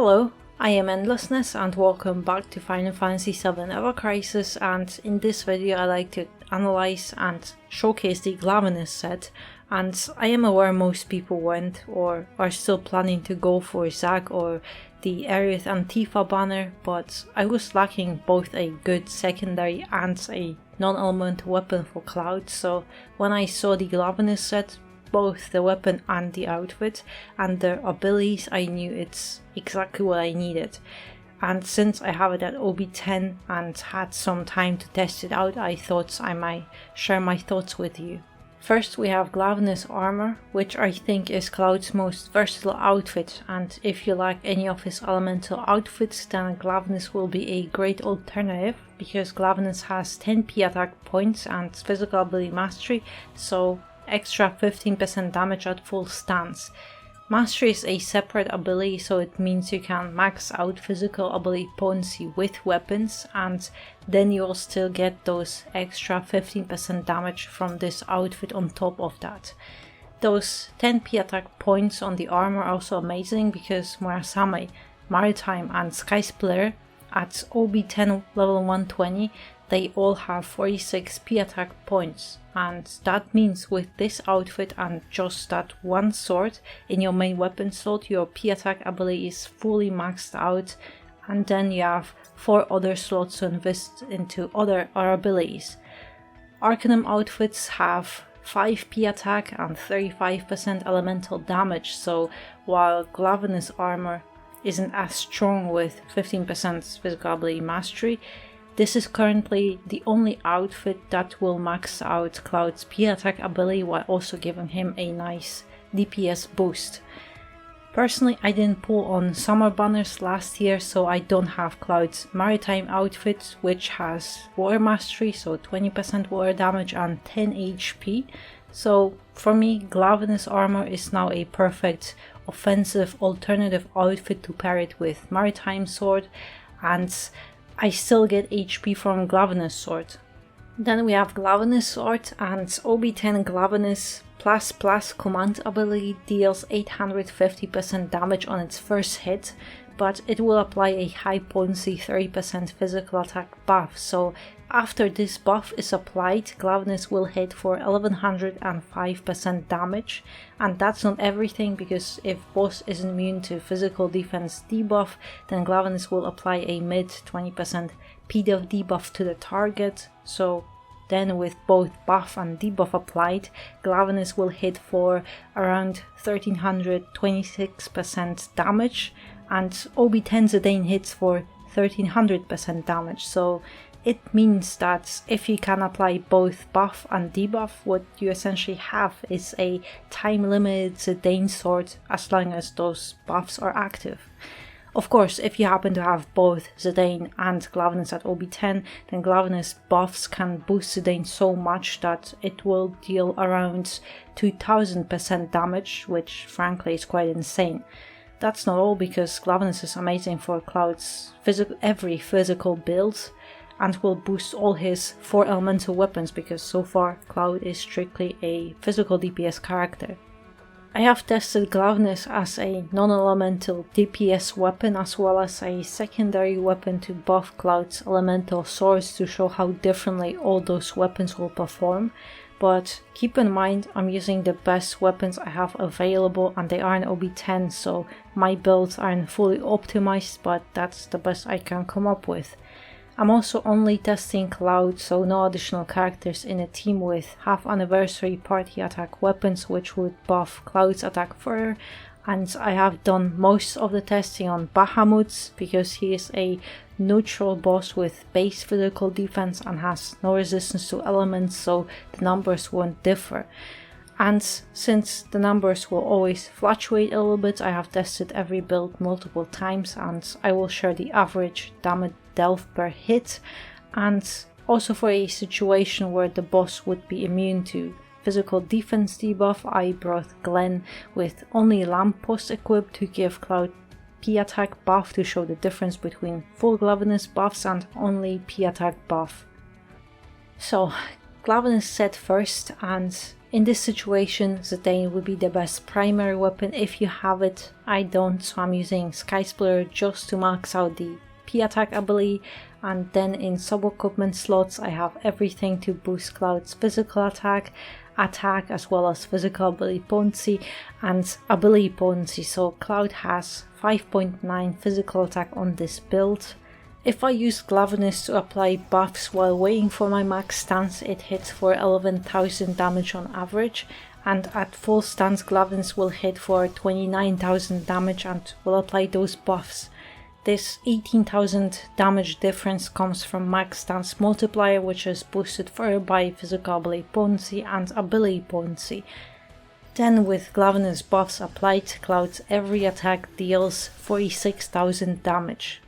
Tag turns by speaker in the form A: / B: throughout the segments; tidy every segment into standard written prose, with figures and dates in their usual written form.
A: Hello, I am Endlessness and welcome back to Final Fantasy VII Ever Crisis, and in this video I like to analyze and showcase the Glavenus set. And I am aware most people went or are still planning to go for Zack or the Aerith and Tifa banner, but I was lacking both a good secondary and a non-elemental weapon for Cloud, so when I saw the Glavenus set, both the weapon and the outfit and their abilities, I knew it's exactly what I needed. And since I have it at OB10 and had some time to test it out, I thought I might share my thoughts with you. First we have Glavenus Armor, which I think is Cloud's most versatile outfit, and if you like any of his elemental outfits, then Glavenus will be a great alternative, because Glavenus has 10 P attack points and physical ability mastery, so extra 15% damage at full stance. Mastery is a separate ability, so it means you can max out physical ability potency with weapons, and then you'll still get those extra 15% damage from this outfit on top of that. Those 10 P attack points on the armor are also amazing because Murasame, Maritime and Skysplitter at OB10 level 120, they all have 46 P attack points, and that means with this outfit and just that one sword in your main weapon slot, your P attack ability is fully maxed out, and then you have 4 other slots to invest into other abilities. Arcanum outfits have 5 P attack and 35% elemental damage, so while Glavenus armor isn't as strong with 15% physical ability mastery, this is currently the only outfit that will max out Cloud's P attack ability while also giving him a nice DPS boost. Personally, I didn't pull on summer banners last year, so I don't have Cloud's Maritime outfit, which has water mastery, so 20% water damage and 10 HP. So for me, Glavenus armor is now a perfect offensive alternative outfit to pair it with Maritime sword, and I still get HP from Glavenus Sword. Then we have Glavenus Sword, and OB10 Glavenus ++ command ability deals 850% damage on its first hit, but it will apply a high potency 30% physical attack buff, so after this buff is applied, Glavenus will hit for 1105% damage, and that's not everything, because if boss is immune to physical defense debuff, then Glavenus will apply a mid 20% PDF debuff to the target, so then with both buff and debuff applied, Glavenus will hit for around 1326% damage, and OB10 Zidane hits for 1300% damage, so it means that if you can apply both buff and debuff, what you essentially have is a time-limited Zidane sword as long as those buffs are active. Of course, if you happen to have both Zidane and Glavenus at OB10, then Glavenus buffs can boost Zidane so much that it will deal around 2000% damage, which frankly is quite insane. That's not all, because Glavenus is amazing for Cloud's every physical build, and will boost all his 4 elemental weapons, because so far Cloud is strictly a physical DPS character. I have tested Glavenus as a non-elemental DPS weapon as well as a secondary weapon to buff Cloud's elemental swords to show how differently all those weapons will perform, but keep in mind I'm using the best weapons I have available and they are in OB10, so my builds aren't fully optimized, but that's the best I can come up with. I'm also only testing Cloud, so no additional characters in a team with half anniversary party attack weapons which would buff Cloud's attack further, and I have done most of the testing on Bahamut because he is a neutral boss with base physical defense and has no resistance to elements, so the numbers won't differ. And since the numbers will always fluctuate a little bit, I have tested every build multiple times, and I will share the average damage dealt per hit, and also for a situation where the boss would be immune to physical defense debuff, I brought Glenn with only Lamppost equipped to give Cloud P attack buff to show the difference between full Glavenus buffs and only P attack buff. So Glavenus set first, and in this situation Zidane would be the best primary weapon if you have it. I don't, so I'm using Skysplitter just to max out the P attack ability, and then in sub-equipment slots I have everything to boost Cloud's physical attack as well as physical ability potency and ability potency, so Cloud has 5.9 physical attack on this build. If I use Glavenus to apply buffs while waiting for my max stance, it hits for 11,000 damage on average, and at full stance Glavenus will hit for 29,000 damage and will apply those buffs. This 18,000 damage difference comes from max stance multiplier, which is boosted further by physical ability potency and ability potency. Then with Glavenus buffs applied, Cloud's every attack deals 46,000 damage.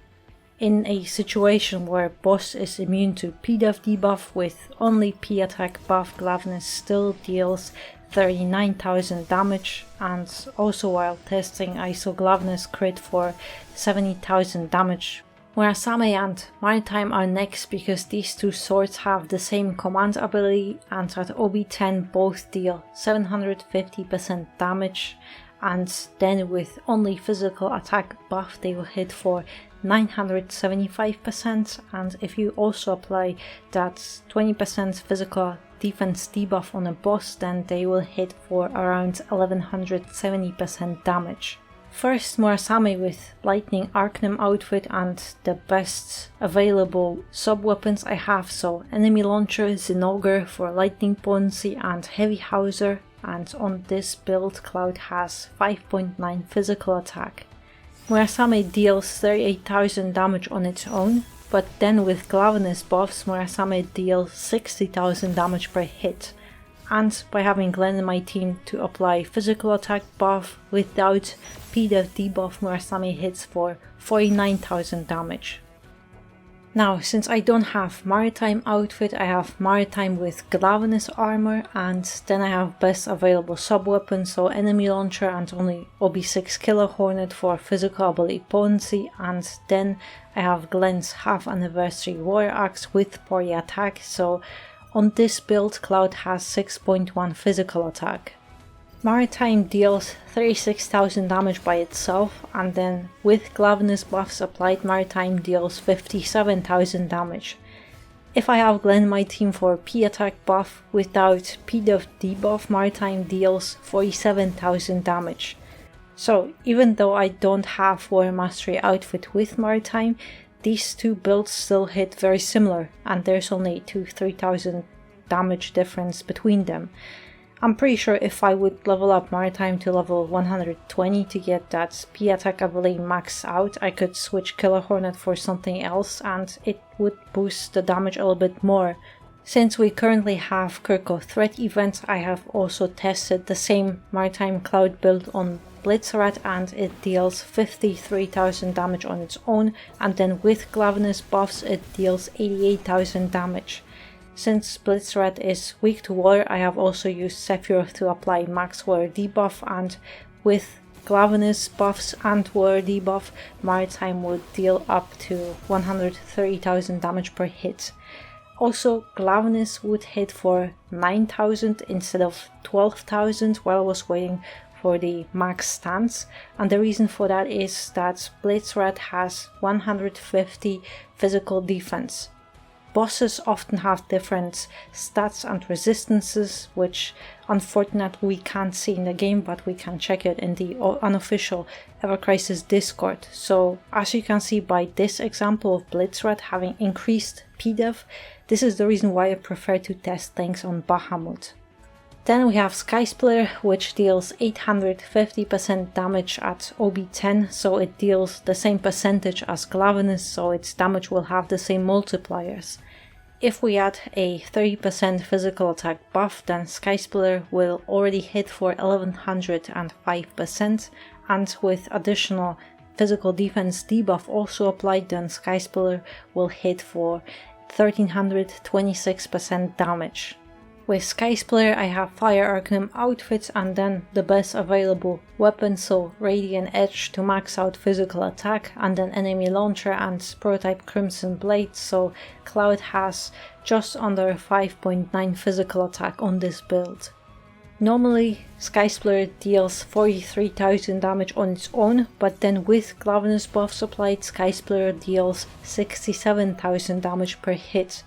A: In a situation where boss is immune to P-def debuff with only P attack buff, Glavenus still deals 39,000 damage, and also while testing I saw Glavenus crit for 70,000 damage. Murasame and Maritime are next because these two swords have the same command ability, and at OB10 both deal 750% damage, and then with only physical attack buff they will hit for 975%, and if you also apply that 20% physical defense debuff on a boss, then they will hit for around 1170% damage. First, Murasame with Lightning Arcanum outfit and the best available sub-weapons I have, so Enemy Launcher, Zinogre for lightning potency and Heavy Hauser, and on this build Cloud has 5.9 physical attack. Murasame deals 38,000 damage on its own, but then with Glavenus buffs Murasame deals 60,000 damage per hit, and by having Glenn in my team to apply physical attack buff without P-def debuff, Murasame hits for 49,000 damage. Now, since I don't have Maritime outfit, I have Maritime with Glavenus Armor, and then I have best available sub-weapon, so Enemy Launcher and only OB6 Killer Hornet for physical ability potency, and then I have Glenn's half anniversary Warrior Axe with parry attack, so on this build Cloud has 6.1 physical attack. Maritime deals 36,000 damage by itself, and then with Glavenus buffs applied Maritime deals 57,000 damage. If I have Glenn in my team for P attack buff without P-def debuff, Maritime deals 47,000 damage. So even though I don't have Warrior Mastery outfit with Maritime, these two builds still hit very similar, and there's only 2-3,000 damage difference between them. I'm pretty sure if I would level up Maritime to level 120 to get that P attack ability maxed out, I could switch Killer Hornet for something else and it would boost the damage a little bit more. Since we currently have Critical Threat events, I have also tested the same Maritime Cloud build on Blitzrad and it deals 53,000 damage on its own, and then with Glavenus buffs it deals 88,000 damage. Since Blitzrad is weak to water, I have also used Sephiroth to apply max water debuff, and with Glavenus buffs and water debuff, Maritime would deal up to 130,000 damage per hit. Also, Glavenus would hit for 9,000 instead of 12,000 while I was waiting for the max stance, and the reason for that is that Blitzrad has 150 physical defense. Bosses often have different stats and resistances, which unfortunately we can't see in the game, but we can check it in the unofficial Ever Crisis Discord. So as you can see by this example of Blitzrad having increased P-def, this is the reason why I prefer to test things on Bahamut. Then we have Skysplitter, which deals 850% damage at OB10, so it deals the same percentage as Glavenus, so its damage will have the same multipliers. If we add a 30% physical attack buff, then Skysplitter will already hit for 1105%, and with additional physical defense debuff also applied, then Skysplitter will hit for 1326% damage. With Skysplitter I have Fire Arcanum outfits and then the best available weapon, so Radiant Edge to max out physical attack, and then Enemy Launcher and Prototype Crimson Blade, so Cloud has just under 5.9 physical attack on this build. Normally, Skysplitter deals 43,000 damage on its own, but then with Glavenus buffs applied, Skysplitter deals 67,000 damage per hit.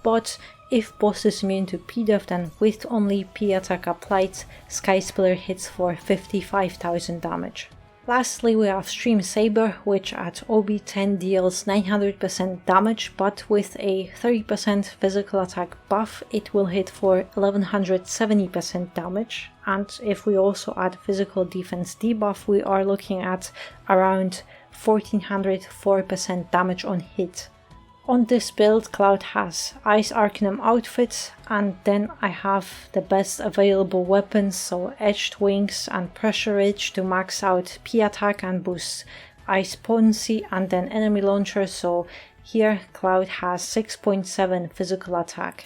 A: But if boss is immune to P-Dev, then with only P attack applied, Skysplitter hits for 55,000 damage. Lastly, we have Saber, which at OB10 deals 900% damage, but with a 30% physical attack buff, it will hit for 1170% damage. And if we also add physical defense debuff, we are looking at around 1404% damage on hit. On this build, Cloud has Ice Arcanum outfit, and then I have the best available weapons, so Edged Wings and Pressure Ridge to max out P attack and boost Ice Potency, and then Enemy Launcher, so here Cloud has 6.7 physical attack.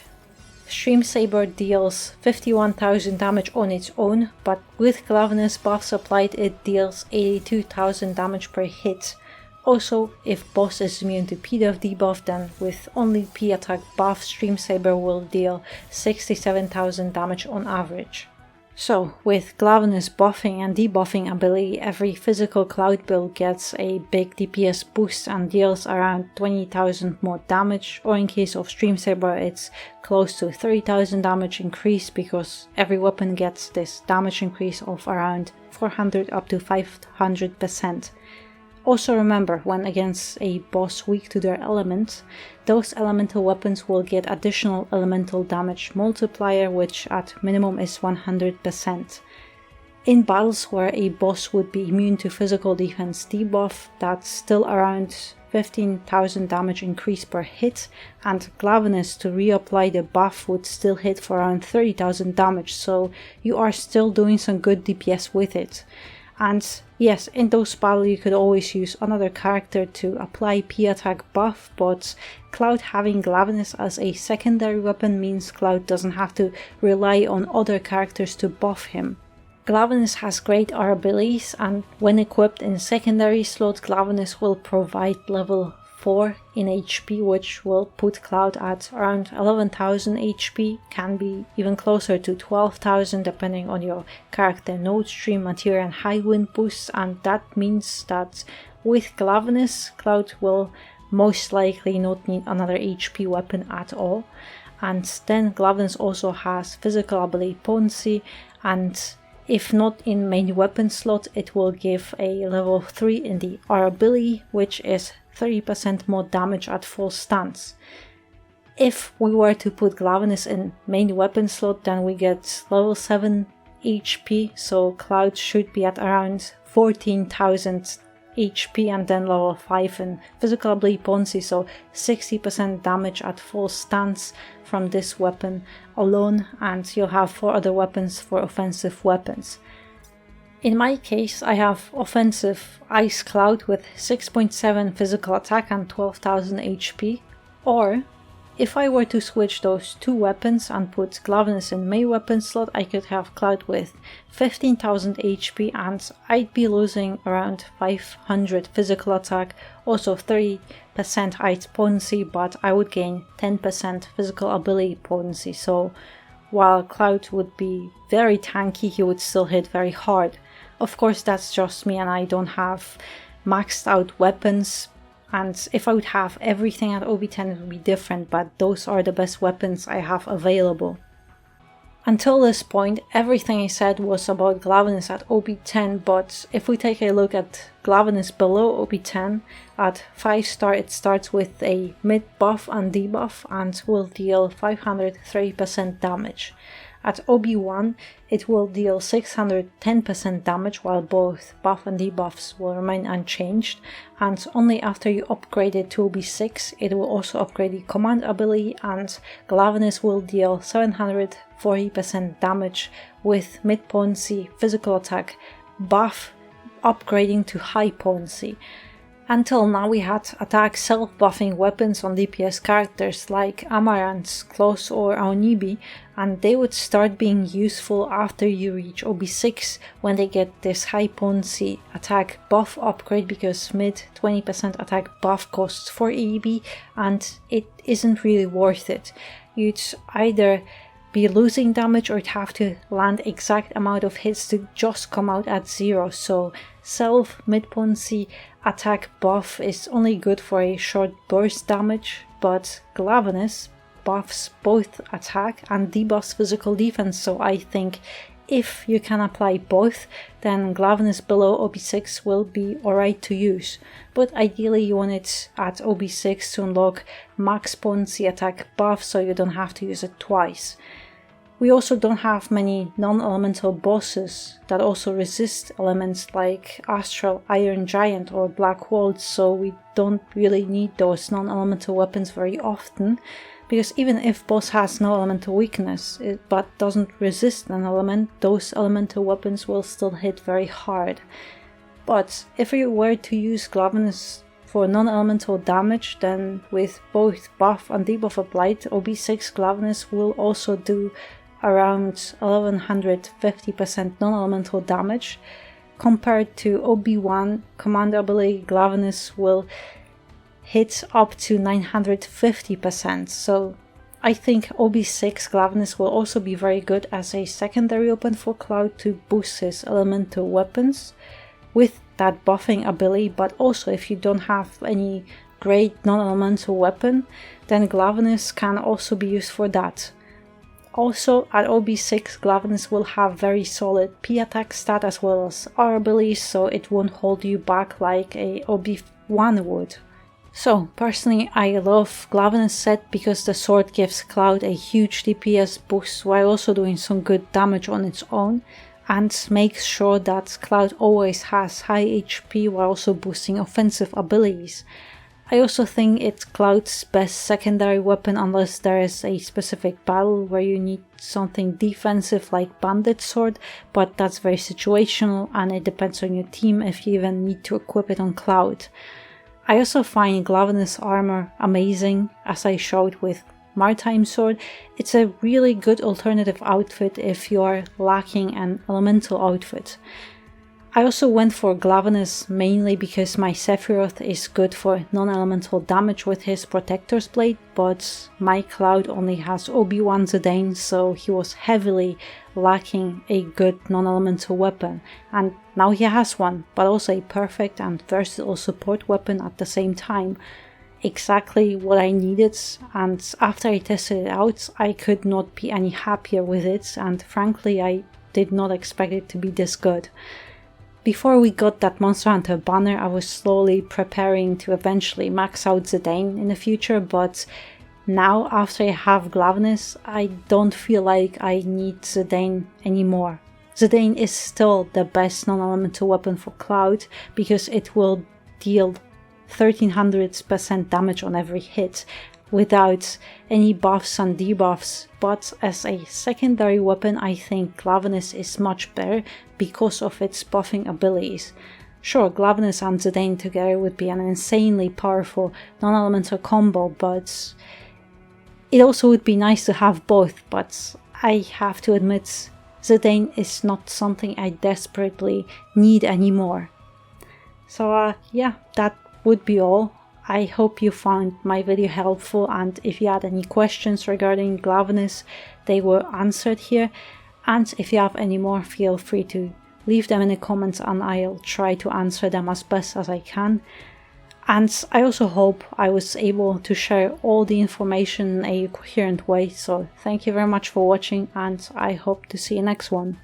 A: Saber deals 51,000 damage on its own, but with Glavenus buffs applied it deals 82,000 damage per hit. Also, if boss is immune to P-Dev debuff, then with only P attack buff, Saber will deal 67,000 damage on average. So, with Glavenus buffing and debuffing ability, every physical Cloud build gets a big DPS boost and deals around 20,000 more damage, or in case of Saber it's close to 30,000 damage increase, because every weapon gets this damage increase of around 400 up to 500%. Also remember, when against a boss weak to their element, those elemental weapons will get additional elemental damage multiplier, which at minimum is 100%. In battles where a boss would be immune to physical defense debuff, that's still around 15,000 damage increase per hit, and Glavenus to reapply the buff would still hit for around 30,000 damage, so you are still doing some good DPS with it. And yes, in those battles you could always use another character to apply P attack buff, but Cloud having Glavenus as a secondary weapon means Cloud doesn't have to rely on other characters to buff him. Glavenus has great R abilities, and when equipped in secondary slot, Glavenus will provide level 4 in HP, which will put Cloud at around 11,000 HP, can be even closer to 12,000 depending on your character node stream, material and high wind boosts, and that means that with Glavenus, Cloud will most likely not need another HP weapon at all. And then Glavenus also has physical ability Potency, and if not in main weapon slot, it will give a level 3 in the R ability, which is 30% more damage at full stance. If we were to put Glavenus in main weapon slot, then we get level 7 HP, so Cloud should be at around 14,000 HP, and then level 5 in physical ability Potency, so 60% damage at full stance from this weapon alone, and you'll have 4 other weapons for offensive weapons. In my case, I have offensive Ice Cloud with 6.7 physical attack and 12,000 HP, or if I were to switch those two weapons and put Glavenus in main weapon slot, I could have Cloud with 15,000 HP and I'd be losing around 500 physical attack, also 30% Ice Potency, but I would gain 10% physical ability Potency, so while Cloud would be very tanky, he would still hit very hard. Of course, that's just me and I don't have maxed out weapons, and if I would have everything at OB10 it would be different, but those are the best weapons I have available. Until this point, everything I said was about Glavenus at OB10, but if we take a look at Glavenus below OB10, at 5-star it starts with a mid buff and debuff and will deal 530% damage. At OB1 it will deal 610% damage while both buff and debuffs will remain unchanged, and only after you upgrade it to OB6 it will also upgrade the command ability, and Glavenus will deal 740% damage with mid potency physical attack buff upgrading to high potency. Until now we had attack self-buffing weapons on DPS characters like Amaranth, Kloss or Aonibi, and they would start being useful after you reach OB6 when they get this high potency attack buff upgrade, because mid 20% attack buff costs 4 AEB and it isn't really worth it. You'd either be losing damage or you'd have to land exact amount of hits to just come out at 0, so self mid potency attack buff is only good for a short burst damage, but Glavenus buffs both attack and debuffs physical defense, so I think if you can apply both, then Glavenus below OB6 will be alright to use, but ideally you want it at OB6 to unlock max potency attack buff so you don't have to use it twice. We also don't have many non-elemental bosses that also resist elements like Astral Iron Giant or Black Waltz, so we don't really need those non-elemental weapons very often, because even if boss has no elemental weakness but doesn't resist an element, those elemental weapons will still hit very hard. But if you were to use Glavenus for non-elemental damage, then with both buff and debuff applied, OB6 Glavenus will also do around 1150% non-elemental damage, compared to OB1 command ability Glavenus will hit up to 950%, so I think OB6 Glavenus will also be very good as a secondary weapon for Cloud to boost his elemental weapons with that buffing ability, but also if you don't have any great non-elemental weapon, then Glavenus can also be used for that. Also, at OB6, Glavenus will have very solid P attack stat as well as R abilities, so it won't hold you back like a OB1 would. So, personally, I love Glavenus set because the sword gives Cloud a huge DPS boost while also doing some good damage on its own, and makes sure that Cloud always has high HP while also boosting offensive abilities. I also think it's Cloud's best secondary weapon unless there is a specific battle where you need something defensive like Bandit Sword, but that's very situational and it depends on your team if you even need to equip it on Cloud. I also find Glavenus Armor amazing, as I showed with Maritime Sword. It's a really good alternative outfit if you are lacking an elemental outfit. I also went for Glavenus mainly because my Sephiroth is good for non-elemental damage with his Protector's Blade, but my Cloud only has OB1 Zidane, so he was heavily lacking a good non-elemental weapon, and now he has one, but also a perfect and versatile support weapon at the same time. Exactly what I needed, and after I tested it out, I could not be any happier with it, and frankly I did not expect it to be this good. Before we got that Monster Hunter banner, I was slowly preparing to eventually max out Zidane in the future, but now after I have Glavenus, I don't feel like I need Zidane anymore. Zidane is still the best non-elemental weapon for Cloud because it will deal 1300% damage on every hit without any buffs and debuffs, but as a secondary weapon I think Glavenus is much better because of its buffing abilities. Sure, Glavenus and Zidane together would be an insanely powerful non-elemental combo, but it also would be nice to have both, but I have to admit Zidane is not something I desperately need anymore. So yeah, that would be all. I hope you found my video helpful, and if you had any questions regarding Glavenus, they were answered here, and if you have any more, feel free to leave them in the comments and I'll try to answer them as best as I can. And I also hope I was able to share all the information in a coherent way, so thank you very much for watching and I hope to see you next one.